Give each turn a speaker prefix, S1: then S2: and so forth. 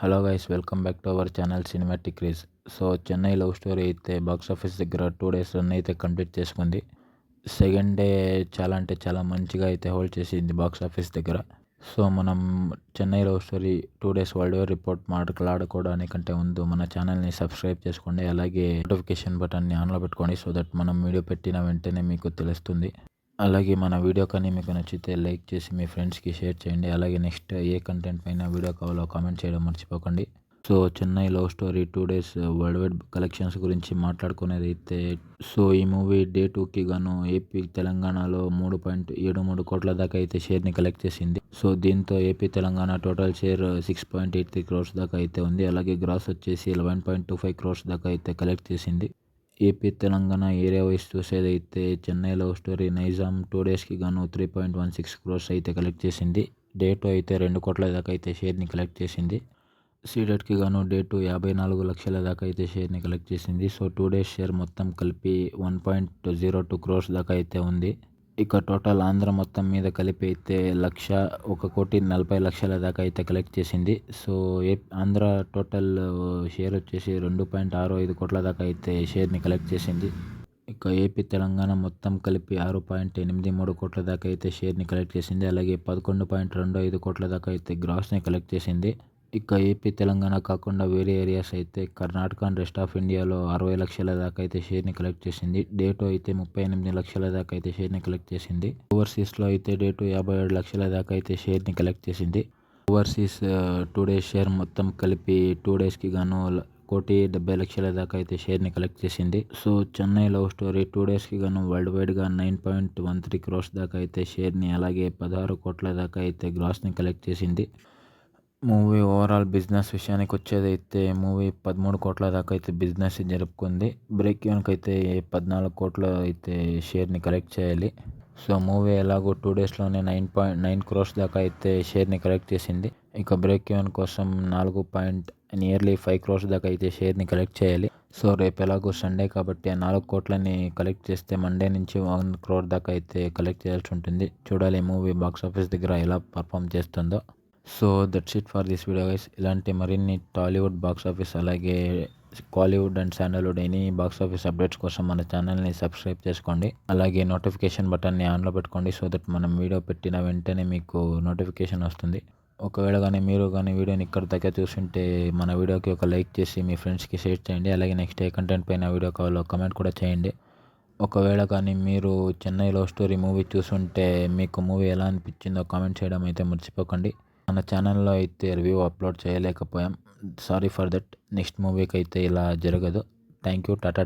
S1: Hello guys, welcome back to our channel cinematic రీస్. So Chennai love Story అయితే box office దగ్గర 2 days run అయితే complete చేసుకుంది. Second day చాలా మంచిగా అయితే హోల్డ్ చేసింది బాక్స్ ఆఫీస్ దగ్గర. సో మనం Chennai love story 2 days world war report మాట్లాడుకోవడానికంటే ముందు మన ఛానల్ని సబ్స్క్రైబ్ చేసుకోండి. అలాగే నోటిఫికేషన్ బటన్ని ఆన్లో పెట్టుకోండి, సో దట్ మనం వీడియో పెట్టిన వెంటనే మీకు తెలుస్తుంది. అలాగే మన వీడియో కానీ మీకు నచ్చితే లైక్ చేసి మీ ఫ్రెండ్స్కి షేర్ చేయండి. అలాగే నెక్స్ట్ ఏ కంటెంట్ పైన వీడియో కావాలో కామెంట్ చేయడం మర్చిపోకండి. So Chennai love story 2 days world wide collections గురించి మాట్లాడుకునేది అయితే, సో ఈ మూవీ డే 2కి గాను ఏపీ తెలంగాణలో 3.73 కోట్ల దాకా అయితే షేర్ని కలెక్ట్ చేసింది. సో దీంతో AP Telangana total share 6.83 crores దాకా అయితే ఉంది. అలాగే గ్రాస్ వచ్చేసి 11.25 క్రోర్స్ దాకా అయితే కలెక్ట్ చేసింది. ఏపీ తెలంగాణ ఏరియా వైజ్ చూసేదైతే చెన్నై లవ్ స్టోరీ నైజాం 2 డేస్కి గాను 3.16 క్రోర్స్ అయితే కలెక్ట్ చేసింది. డే 2 అయితే 2 కోట్ల దాకా అయితే షేర్ని కలెక్ట్ చేసింది. సీడెడ్కి గాను డే 2 54 లక్షల దాకా అయితే షేర్ని కలెక్ట్ చేసింది. సో 2 డేస్ షేర్ మొత్తం కలిపి 1.02 క్రోర్స్ దాకా అయితే ఉంది. ఇక టోటల్ ఆంధ్ర మొత్తం మీద కలిపి అయితే 1,40,40,00,000 దాకా అయితే కలెక్ట్ చేసింది. సో ఆంధ్ర టోటల్ షేర్ వచ్చేసి 2.65 కోట్ల దాకా అయితే షేర్ని కలెక్ట్ చేసింది. ఇక ఏపీ తెలంగాణ మొత్తం కలిపి 6.83 కోట్ల దాకా అయితే షేర్ని కలెక్ట్ చేసింది. అలాగే 11.25 కోట్ల దాకా అయితే గ్రాస్ని కలెక్ట్ చేసింది. ఇక ఏపీ తెలంగాణ కాకుండా వేరే ఏరియాస్ అయితే కర్ణాటక అండ్ రెస్ట్ ఆఫ్ ఇండియాలో 60 లక్షల దాకా అయితే షేర్ని కలెక్ట్ చేసింది. డే 2 అయితే 38 లక్షల దాకా అయితే షేర్ని కలెక్ట్ చేసింది. ఓవర్సీస్లో అయితే డే 2 57 లక్షల దాకా అయితే షేర్ని కలెక్ట్ చేసింది. ఓవర్సీస్ 2 డేస్ షేర్ మొత్తం కలిపి 2 డేస్కి గాను 1,70,00,000 దాకా అయితే షేర్ని కలెక్ట్ చేసింది. సో చెన్నై లవ్ స్టోరీ 2 డేస్కి గాను వరల్డ్ వైడ్గా 9.13 క్రోర్స్ దాకా అయితే షేర్ని, అలాగే 16 కోట్ల దాకా అయితే గ్రాస్ని కలెక్ట్ చేసింది. మూవీ ఓవరాల్ బిజినెస్ విషయానికి వచ్చేదైతే మూవీ 13 కోట్ల దాకా అయితే బిజినెస్ జరుపుకుంది. బ్రేక్ ఈవెన్కి అయితే 14 కోట్ల అయితే షేర్ని కలెక్ట్ చేయాలి. సో మూవీ ఎలాగో 2 డేస్లోనే 9.9 క్రోర్స్ దాకా అయితే షేర్ని కలెక్ట్ చేసింది. ఇక బ్రేక్ ఈవెన్ కోసం నియర్లీ 5 క్రోర్స్ దాకా అయితే షేర్ని కలెక్ట్ చేయాలి. సో రేపు ఎలాగో సండే కాబట్టి ఆ 4 కోట్లని కలెక్ట్ చేస్తే మండే నుంచి 1 క్రోర్ దాకా అయితే కలెక్ట్ చేయాల్సి ఉంటుంది. చూడాలి మూవీ బాక్స్ ఆఫీస్ దగ్గర ఎలా పర్ఫామ్ చేస్తుందో. So that's it for this video guys. ఇలాంటి మరిన్ని టాలీవుడ్ బాక్స్ ఆఫీస్, అలాగే Kollywood and sandalwood any box office updates కోసం మన ఛానల్ని సబ్స్క్రైబ్ చేసుకోండి. అలాగే నోటిఫికేషన్ బటన్ని ఆన్లో పెట్టుకోండి, సో దట్ మనం వీడియో పెట్టిన వెంటనే మీకు నోటిఫికేషన్ వస్తుంది. ఒకవేళ కానీ మీరు కానీ వీడియోని ఇక్కడ దగ్గర చూస్తుంటే మన వీడియోకి ఒక లైక్ చేసి మీ ఫ్రెండ్స్కి షేర్ చేయండి. అలాగే నెక్స్ట్ ఏ కంటెంట్ పైన వీడియో కావాలో కమెంట్ కూడా చేయండి. ఒకవేళ కానీ మీరు చెన్నై లవ్ స్టోరీ మూవీ చూస్తుంటే మీకు మూవీ ఎలా అనిపించిందో కామెంట్ చేయడం అయితే మర్చిపోకండి. మన ఛానల్లో అయితే రివ్యూ అప్లోడ్ చేయలేకపోయాం, సారీ ఫర్ దట్. నెక్స్ట్ మూవీకి అయితే ఇలా జరగదు. Thank you. టాటా.